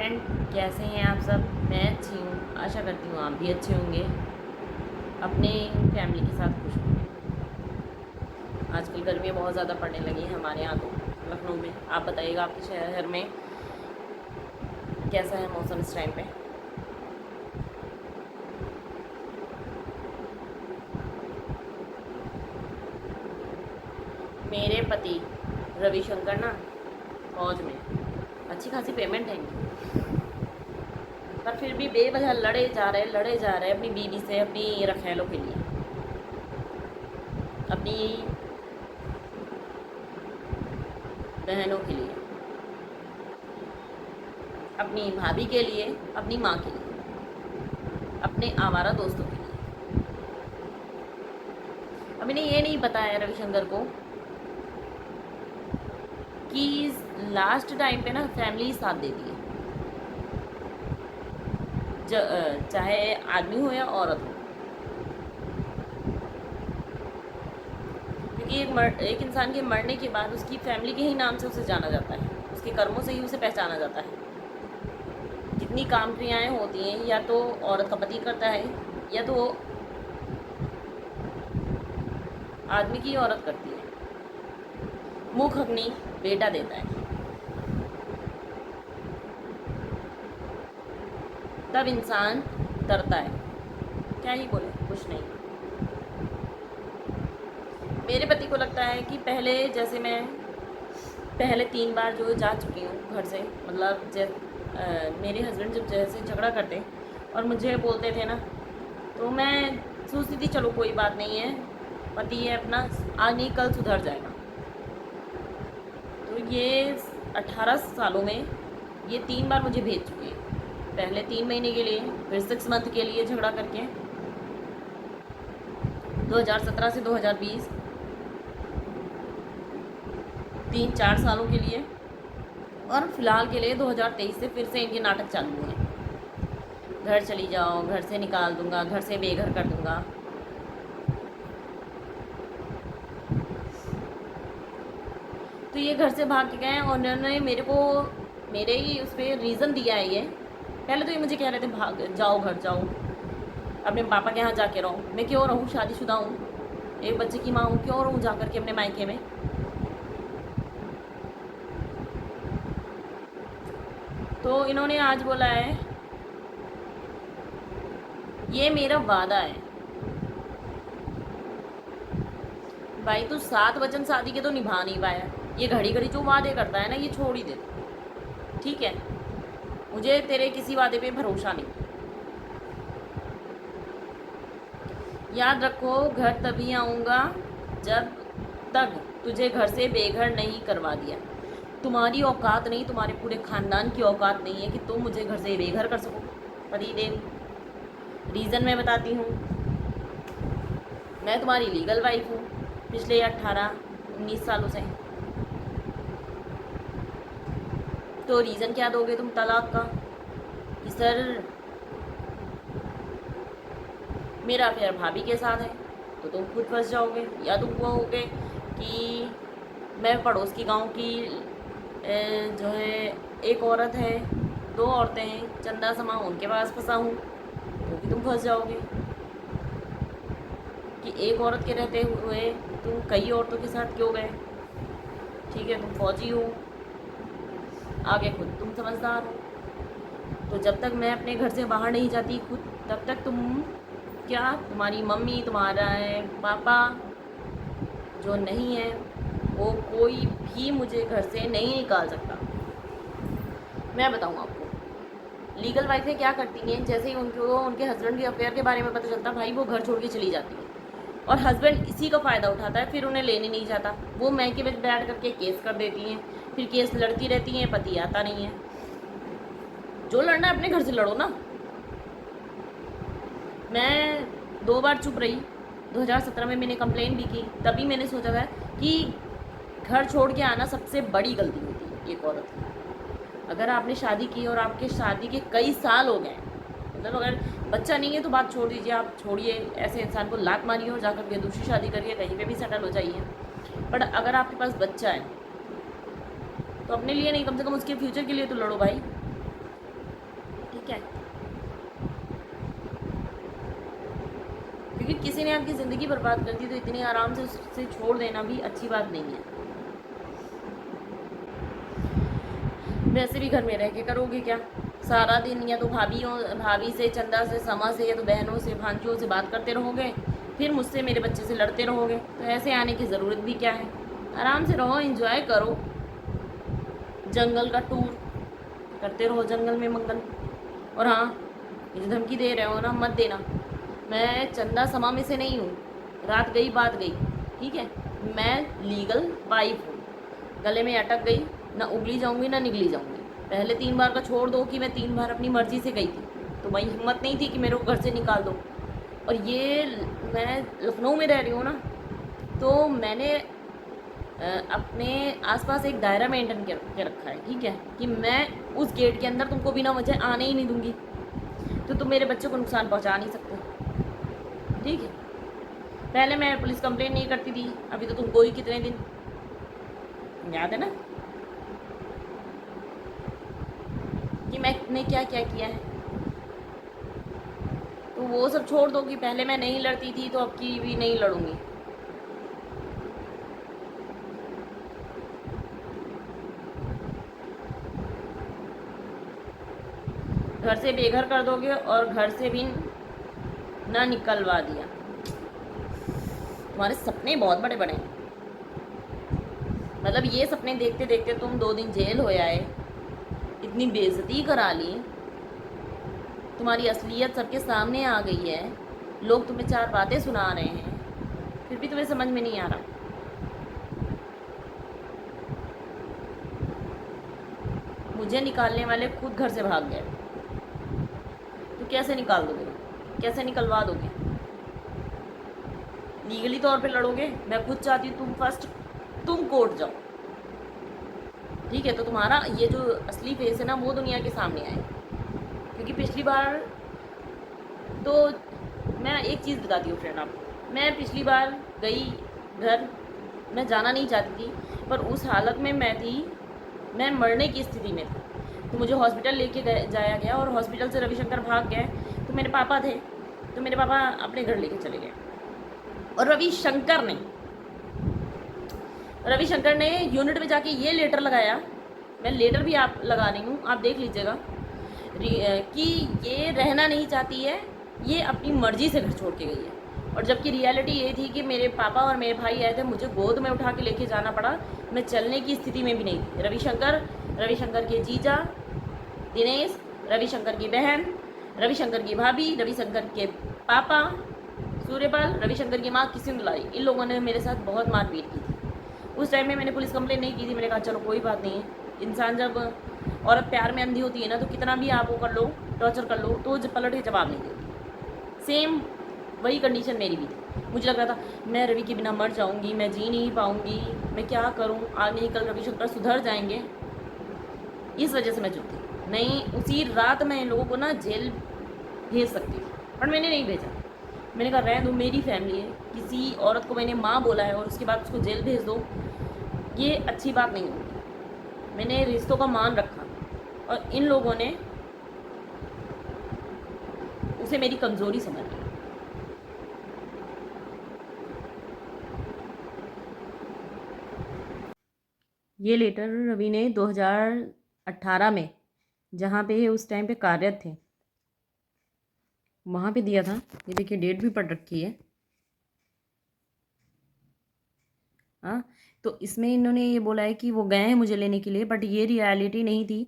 Friend, कैसे हैं आप सब। मैं अच्छी हूँ, आशा करती हूँ आप भी अच्छे होंगे, अपने फैमिली के साथ खुश होंगे। आजकल गर्मियाँ बहुत ज़्यादा पड़ने लगी हैं हमारे यहाँ तो, लखनऊ में। आप बताइएगा आपके शहर में कैसा है मौसम इस टाइम पे। मेरे पति रविशंकर ना फौज में, अच्छी खासी पेमेंट है इनकी, पर फिर भी बेवजह लड़े जा रहे अपनी बीवी से, अपनी रखैलों के लिए, अपनी बहनों के लिए, अपनी भाभी के लिए, अपनी माँ के लिए, अपने आवारा दोस्तों के लिए। अब इन्हें ये नहीं बताया रविशंकर को कि लास्ट टाइम पे ना फैमिली साथ देती है, चाहे आदमी हो या औरत हो। क्योंकि एक इंसान के मरने के बाद उसकी फैमिली के ही नाम से उसे जाना जाता है, उसके कर्मों से ही उसे पहचाना जाता है। जितनी काम क्रियाएँ होती हैं या तो औरत का पति करता है या तो आदमी की औरत करती है। मुख अग्नि बेटा देता है, तब इंसान डरता है। क्या ही बोले, कुछ नहीं। मेरे पति को लगता है कि पहले जैसे मैं पहले 3 बार जो जा चुकी हूँ घर से, मतलब मेरे हस्बैंड जब जैसे झगड़ा करते और मुझे बोलते थे ना, तो मैं सोचती थी चलो कोई बात नहीं है, पति है अपना, आज नहीं कल सुधर जाएगा। तो ये 18 सालों में ये 3 बार मुझे भेज चुके हैं। पहले 3 महीने के लिए, फिर 6 मंथ के लिए झगड़ा करके, 2017 से 2020 3-4 सालों के लिए, और फिलहाल के लिए 2023 से फिर से इनके नाटक चालू हैं। घर चली जाओ, घर से निकाल दूंगा, घर से बेघर कर दूंगा। तो ये घर से भाग के गए और उन्होंने मेरे ही उस पर रीज़न दिया है ये। पहले तो ये मुझे कह रहे थे भाग जाओ, घर जाओ, अपने पापा के यहाँ जाके रहो। मैं क्यों रहूँ, शादीशुदा हूँ, एक बच्चे की माँ हूँ, क्यों रहूँ जा कर के अपने मायके में। तो इन्होंने आज बोला है, ये मेरा वादा है। भाई तू 7 वचन शादी के तो निभा नहीं पाया, ये घड़ी घड़ी जो वादे करता है ना, ये छोड़ ही दे, ठीक है। मुझे तेरे किसी वादे पे भरोसा नहीं। याद रखो, घर तभी आऊँगा जब तक तुझे घर से बेघर नहीं करवा दिया। तुम्हारी औकात नहीं, तुम्हारे पूरे ख़ानदान की औकात नहीं है कि तुम मुझे घर से बेघर कर सको। पतिदेव, रीज़न मैं बताती हूँ। मैं तुम्हारी लीगल वाइफ हूँ पिछले 18-19 सालों से। तो रीज़न क्या दोगे तुम तलाक का कि सर मेरा अफेयर भाभी के साथ है, तो तुम खुद फंस जाओगे। या तुम कहोगे कि मैं पड़ोस की गांव की जो है एक औरत है, 2 औरतें हैं, चंदा समा उनके पास फंसा हूँ, तो भी तुम फंस जाओगे। कि एक औरत के रहते हुए तुम कई औरतों के साथ क्यों गए। ठीक है, तुम फौजी हो, आगे खुद तुम समझदार हो। तो जब तक मैं अपने घर से बाहर नहीं जाती खुद, तब तक तुम क्या, तुम्हारी मम्मी, तुम्हारा पापा जो नहीं है, वो कोई भी मुझे घर से नहीं निकाल सकता। मैं बताऊँ आपको, लीगल वाइफें क्या करती हैं, जैसे ही उनको उनके हस्बैंड के अफेयर के बारे में पता चलता, भाई वो घर छोड़ के चली जाती है, और हस्बैंड इसी का फ़ायदा उठाता है, फिर उन्हें लेने नहीं जाता। वो मैके में बैठ करके केस कर देती हैं, फिर केस लड़ती रहती हैं, पति आता नहीं है। जो लड़ना है अपने घर से लड़ो ना। मैं 2 बार चुप रही। 2017 में मैंने कंप्लेन भी की, तभी मैंने सोचा था कि घर छोड़ के आना सबसे बड़ी गलती होती है एक औरत की। अगर आपने शादी की और आपके शादी के कई साल हो गए, मतलब अगर बच्चा नहीं है तो बात छोड़ दीजिए, आप छोड़िए, ऐसे इंसान को लात मारिए और जाकर के दूसरी शादी करिए, कहीं पे भी सेटल हो जाइए। बट अगर आपके पास बच्चा है तो अपने लिए नहीं, कम से कम उसके फ्यूचर के लिए तो लड़ो भाई। है, क्योंकि किसी ने आपकी ज़िंदगी बर्बाद कर दी तो इतनी आराम से उससे छोड़ देना भी अच्छी बात नहीं है। वैसे भी घर में रह के करोगे क्या? सारा दिन या तो भाभी से, चंदा से, समा से, या तो बहनों से, भांजियों से बात करते रहोगे, फिर मुझसे, मेरे बच्चे से लड़ते रहोगे, तो ऐसे आने की ज़रूरत भी क्या है? आराम से रहो, एंजॉय करो, जंगल का टूर करते रहो, जंगल में मंगल। और हाँ, ये जो धमकी दे रहे हो ना, मत देना। मैं चंदा समा में से नहीं हूँ, रात गई बात गई, ठीक है? मैं लीगल वाइफ हूँ, गले में अटक गई, ना उगली जाऊँगी ना निगली जाऊँगी। पहले 3 बार का छोड़ दो कि मैं 3 बार अपनी मर्ज़ी से गई थी, तो वही हिम्मत नहीं थी कि मेरे को घर से निकाल दो। और ये मैं लखनऊ में रह रही हूँ ना, तो मैंने अपने आसपास एक दायरा मेंटेन के रखा है, ठीक है? कि मैं उस गेट के अंदर तुमको बिना वजह आने ही नहीं दूँगी, तो तुम मेरे बच्चों को नुकसान पहुँचा नहीं सकते, ठीक है? पहले मैं पुलिस कंप्लेंट नहीं करती थी, अभी तो तुमको ही कितने दिन याद है ना कि मैंने क्या क्या किया है। तो वो सब छोड़ दो कि पहले मैं नहीं लड़ती थी तो अब की भी नहीं लड़ूंगी। घर से बेघर कर दोगे और घर से भी ना निकलवा दिया। तुम्हारे सपने बहुत बड़े बड़े हैं, मतलब ये सपने देखते देखते तुम 2 दिन जेल हो आए, इतनी बेइज्जती करा ली, तुम्हारी असलियत सबके सामने आ गई है, लोग तुम्हें 4 बातें सुना रहे हैं, फिर भी तुम्हें समझ में नहीं आ रहा। मुझे निकालने वाले खुद घर से भाग गए, तो कैसे निकाल दोगे? कैसे निकलवा दोगे? लीगली तौर पे लड़ोगे? मैं खुद चाहती हूँ तुम फर्स्ट तुम कोर्ट जाओ, ठीक है? तो तुम्हारा ये जो असली फेस है ना, वो दुनिया के सामने आए। क्योंकि पिछली बार तो मैं एक चीज़ बताती हूँ फ्रेंड आपको, मैं पिछली बार गई घर, मैं जाना नहीं चाहती थी, पर उस हालत में मैं थी, मैं मरने की स्थिति में थी, तो मुझे हॉस्पिटल लेके जाया गया, और हॉस्पिटल से रविशंकर भाग गए, तो मेरे पापा थे, तो मेरे पापा अपने घर लेके चले गए। और रविशंकर ने यूनिट में जाके ये लेटर लगाया, मैं लेटर भी आप लगा रही हूँ, आप देख लीजिएगा, कि ये रहना नहीं चाहती है, ये अपनी मर्ज़ी से घर छोड़ के गई है। और जबकि रियलिटी ये थी कि मेरे पापा और मेरे भाई आए थे, मुझे गोद में उठा के लेके जाना पड़ा, मैं चलने की स्थिति में भी नहीं थी। रविशंकर के जीजा दिनेश, रविशंकर की बहन, रविशंकर की भाभी, रविशंकर के पापा सूर्यपाल, रविशंकर की माँ किसी दुलारी, इन लोगों ने मेरे साथ बहुत मारपीट की थी। उस टाइम में मैंने पुलिस कंप्लेंट नहीं की थी, मैंने कहा चलो कोई बात नहीं है, इंसान जब औरत प्यार में अंधी होती है ना, तो कितना भी आप वो कर लो, टॉर्चर कर लो, तो पलट के जवाब नहीं देती। सेम वही कंडीशन मेरी भी थी। मुझे लग रहा था मैं रवि के बिना मर जाऊंगी, मैं जी नहीं पाऊंगी, मैं क्या करूं, आज नहीं कल रविशंकर सुधर जाएंगे, इस वजह से मैं चुप थी। नहीं, उसी रात मैं इन लोगों को ना जेल भेज सकती थी, पर मैंने नहीं भेजा। मैंने कहा रहने दो, मेरी फैमिली है, किसी औरत को मैंने माँ बोला है और उसके बाद उसको जेल भेज दो, ये अच्छी बात नहीं होगी। मैंने रिश्तों का मान रखा, और इन लोगों ने उसे मेरी कमज़ोरी समझ लिया। ये लेटर रवि ने 2018 में, जहाँ पे उस टाइम पे कार्यरत थे, वहाँ पे दिया था। ये देखिए, डेट भी पढ़ रखी है। हाँ, तो इसमें इन्होंने ये बोला है कि वो गए हैं मुझे लेने के लिए, बट ये रियलिटी नहीं थी।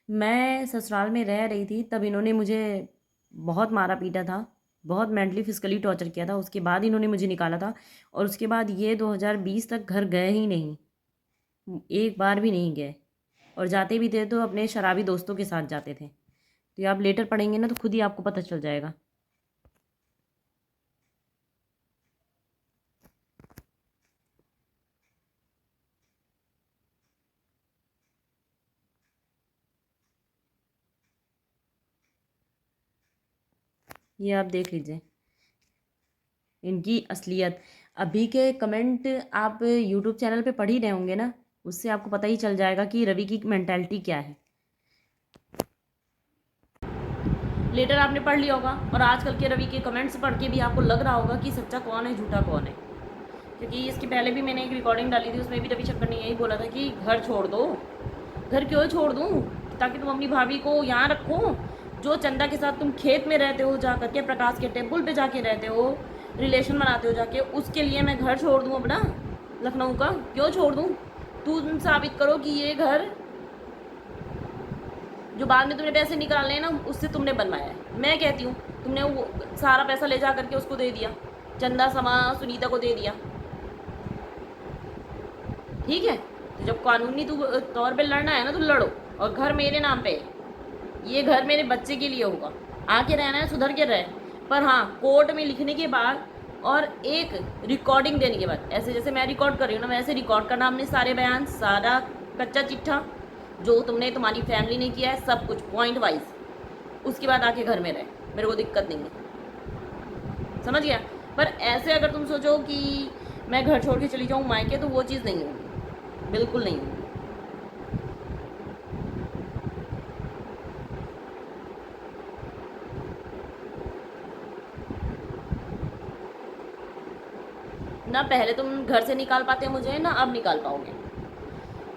मैं ससुराल में रह रही थी, तब इन्होंने मुझे बहुत मारा पीटा था, बहुत मेंटली फिजिकली टॉर्चर किया था। उसके बाद इन्होंने मुझे निकाला था, और उसके बाद ये 2020 तक घर गए ही नहीं, एक बार भी नहीं गए, और जाते भी थे तो अपने शराबी दोस्तों के साथ जाते थे। तो ये आप लेटर पढ़ेंगे ना, तो खुद ही आपको पता चल जाएगा। ये आप देख लीजिए इनकी असलियत। अभी के कमेंट आप यूट्यूब चैनल पे पढ़ ही रहे होंगे ना, उससे आपको पता ही चल जाएगा कि रवि की मेंटालिटी क्या है। लेटर आपने पढ़ लिया होगा और आजकल के रवि के कमेंट्स पढ़ के भी आपको लग रहा होगा कि सच्चा कौन है झूठा कौन है। क्योंकि इसके पहले भी मैंने एक रिकॉर्डिंग डाली थी, उसमें भी रविशंकर ने यही बोला था कि घर छोड़ दो। घर क्यों छोड़ दूँ? ताकि तुम अपनी भाभी को यहाँ रखो। जो चंदा के साथ तुम खेत में रहते हो जा करके, प्रकाश के टेम्पल पे जाके रहते हो, रिलेशन बनाते हो जाके, उसके लिए मैं घर छोड़ दूँ अपना लखनऊ का? क्यों छोड़ दूँ? तुम साबित करो कि ये घर जो बाद में तुमने पैसे निकालने हैं ना, उससे तुमने बनवाया है। मैं कहती हूँ तुमने वो सारा पैसा ले जा करके उसको दे दिया, चंदा समा सुनीता को दे दिया, ठीक है? तो जब कानूनी तौर पे लड़ना है ना तो लड़ो, और घर मेरे नाम पे है, ये घर मेरे बच्चे के लिए होगा, आके रहना है सुधर के रहे। पर हाँ, कोर्ट में लिखने के बाद और एक रिकॉर्डिंग देने के बाद, ऐसे जैसे मैं रिकॉर्ड कर रही हूँ ना, वैसे रिकॉर्ड करना हमने सारे बयान, सारा कच्चा चिट्ठा जो तुमने तुम्हारी फैमिली ने किया है, सब कुछ पॉइंट वाइज, उसके बाद आके घर में रहे, मेरे को दिक्कत नहीं है, समझ गया? पर ऐसे अगर तुम सोचो कि मैं घर छोड़ के चली जाऊँ मायके, तो वो चीज़ नहीं होगी, बिल्कुल नहीं होगी। ना पहले तुम घर से निकाल पाते मुझे, ना अब निकाल पाओगे।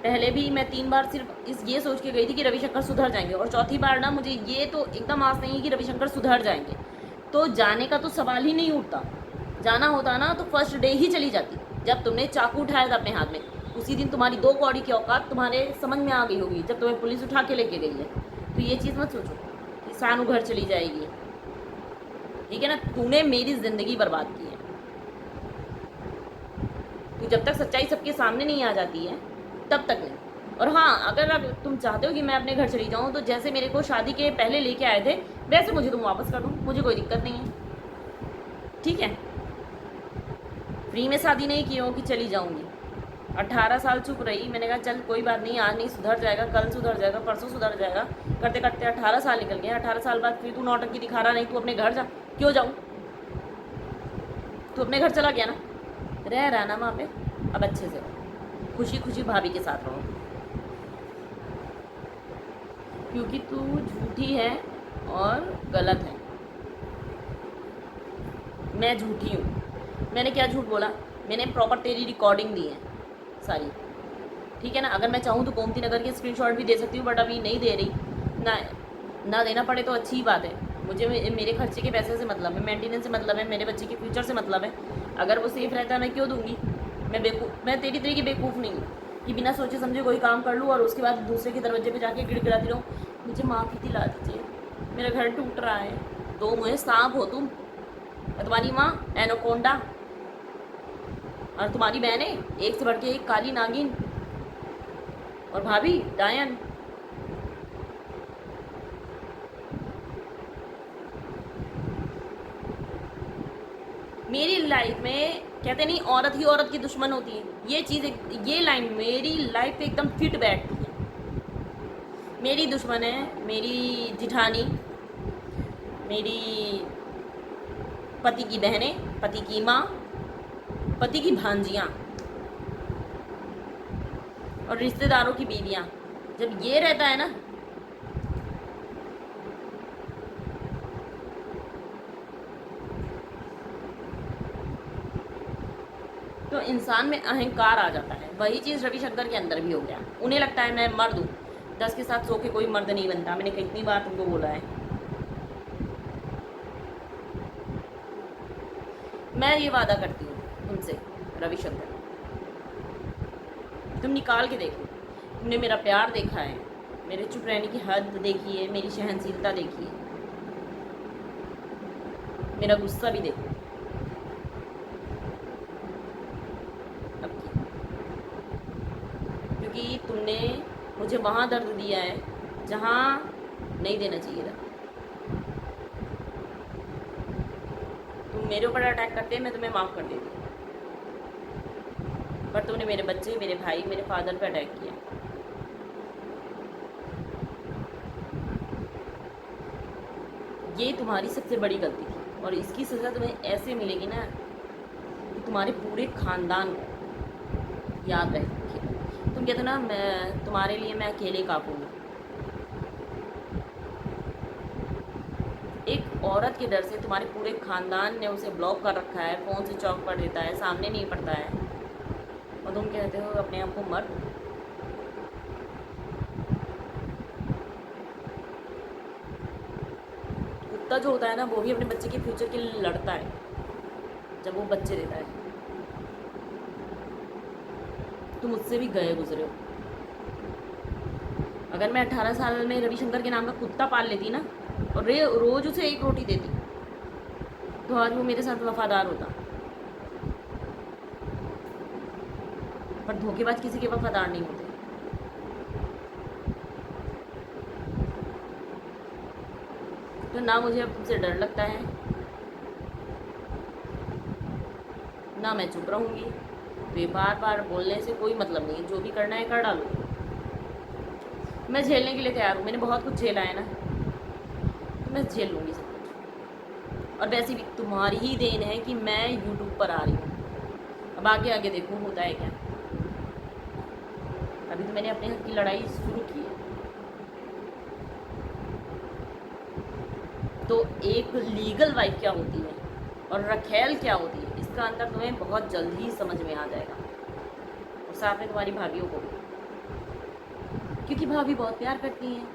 पहले भी मैं 3 बार सिर्फ ये सोच के गई थी कि रविशंकर सुधर जाएंगे, और चौथी बार ना मुझे ये तो एकदम आस नहीं है कि रविशंकर सुधर जाएंगे। तो जाने का तो सवाल ही नहीं उठता। जाना होता ना तो फर्स्ट डे ही चली जाती, जब तुमने चाकू उठाया था अपने हाथ में, उसी दिन तुम्हारी 2 कौड़ी की औकात तुम्हारे समझ में आ गई होगी, जब तुम्हें पुलिस उठा के लेके गई है। तो ये चीज़ मत सोचो कि सानू घर चली जाएगी, ठीक है ना? तूने मेरी ज़िंदगी बर्बाद की है। तो जब तक सच्चाई सबके सामने नहीं आ जाती है तब तक नहीं। और हाँ, अगर तुम चाहते हो कि मैं अपने घर चली जाऊँ, तो जैसे मेरे को शादी के पहले लेके आए थे, वैसे मुझे तुम वापस कर दो, मुझे कोई दिक्कत नहीं है, ठीक है? फ्री में शादी नहीं की हो कि चली जाऊँगी। 18 साल चुप रही, मैंने कहा चल कोई बात नहीं, आज नहीं सुधर जाएगा, कल सुधर जाएगा, परसों सुधर जाएगा, करते करते 18 साल निकल गए। 18 साल बाद फिर तू नौटंकी दिखा रहा, नहीं तू अपने घर जा। क्यों जाऊँ? तू अपने घर चला गया ना, रह रहा ना वहाँ पे, अब अच्छे से खुशी खुशी भाभी के साथ रहो, क्योंकि तू झूठी है और गलत है। मैं झूठी हूँ। मैंने क्या झूठ बोला? मैंने प्रॉपर तेरी रिकॉर्डिंग दी है सारी, ठीक है ना? अगर मैं चाहूँ तो गोमती नगर के स्क्रीनशॉट भी दे सकती हूँ, बट अभी नहीं दे रही ना देना पड़े तो अच्छी ही बात है। मुझे मेरे खर्चे के पैसे से मतलब है, मेंटेनेंस से मतलब है, मेरे बच्चे के फ्यूचर से मतलब है। अगर वो सेफ़ रहता है मैं क्यों दूँगी? मैं तेरी तरह की बेवकूफ़ नहीं हूँ कि बिना सोचे समझे कोई काम कर लूँ और उसके बाद दूसरे के दरवाजे पे जाके गिड़गिड़ाती रहूँ, मुझे माफ़ी दिला दीजिए, मेरा घर टूट रहा है। तो मुझे सांप हो तुम, तुम्हारी माँ एनोकोंडा, और तुम्हारी बहनें एक से बढ़ के एक काली नागिन, और भाभी डायन। मेरी लाइफ में कहते नहीं औरत ही औरत की दुश्मन होती है, ये चीज़, ये लाइन मेरी लाइफ पे एकदम फिट बैठती है। मेरी दुश्मन है मेरी जिठानी, मेरी पति की बहनें, पति की माँ, पति की भांजियाँ, और रिश्तेदारों की बीवियाँ। जब ये रहता है ना, तो इंसान में अहंकार आ जाता है। वही चीज़ रविशंकर के अंदर भी हो गया। उन्हें लगता है मैं मर्द हूँ, 10 के साथ सो के कोई मर्द नहीं बनता। मैंने कितनी बार तुमको बोला है। मैं ये वादा करती हूँ तुमसे रविशंकर, तुम निकाल के देखो। तुमने मेरा प्यार देखा है, मेरे चुप रहने की हद देखी है, मेरी सहनशीलता देखी है, मेरा गुस्सा भी देखो। क्योंकि तुमने मुझे वहाँ दर्द दिया है जहाँ नहीं देना चाहिए था। तुम मेरे ऊपर अटैक करते मैं तुम्हें माफ़ कर देती, पर तुमने मेरे बच्चे, मेरे भाई, मेरे फादर पे अटैक किया। ये तुम्हारी सबसे बड़ी गलती थी, और इसकी सज़ा तुम्हें ऐसे मिलेगी ना कि तुम्हारे पूरे ख़ानदान को याद रहे। तुम कहते ना मैं तुम्हारे लिए मैं अकेले कापूँगी, औरत के डर से तुम्हारे पूरे खानदान ने उसे ब्लॉक कर रखा है, फ़ोन स्विच ऑफ कर देता है, सामने नहीं पड़ता है, और तुम कहते हो अपने आप को मर्द। कुत्ता जो होता है ना, वो भी अपने बच्चे के फ्यूचर के लिए लड़ता है जब वो बच्चे देता है। तुम उससे भी गए गुजरे हो। अगर मैं 18 साल में रविशंकर के नाम का कुत्ता पाल लेती ना, और रोज़ उसे एक रोटी देती, तो आज वो मेरे साथ वफादार होता। पर धोखेबाज किसी के वफादार नहीं होते। तो ना मुझे अब तुमसे डर लगता है, ना मैं चुप रहूँगी। तो ये बार बार बोलने से कोई मतलब नहीं है, जो भी करना है कर डालो। मैं झेलने के लिए तैयार हूँ, मैंने बहुत कुछ झेला है ना, तो मैं झेल लूँगी सब कुछ। और वैसे भी तुम्हारी ही देन है कि मैं यूट्यूब पर आ रही हूँ। अब आगे आगे देखो होता है क्या। अभी तो मैंने अपने हक की लड़ाई शुरू की है। तो एक लीगल वाइफ क्या होती है और रखेल क्या होती है, इसका अंतर तुम्हें बहुत जल्द ही समझ में आ जाएगा, और साथ में तुम्हारी भाभीयों को भी, क्योंकि भाभी बहुत प्यार करती हैं।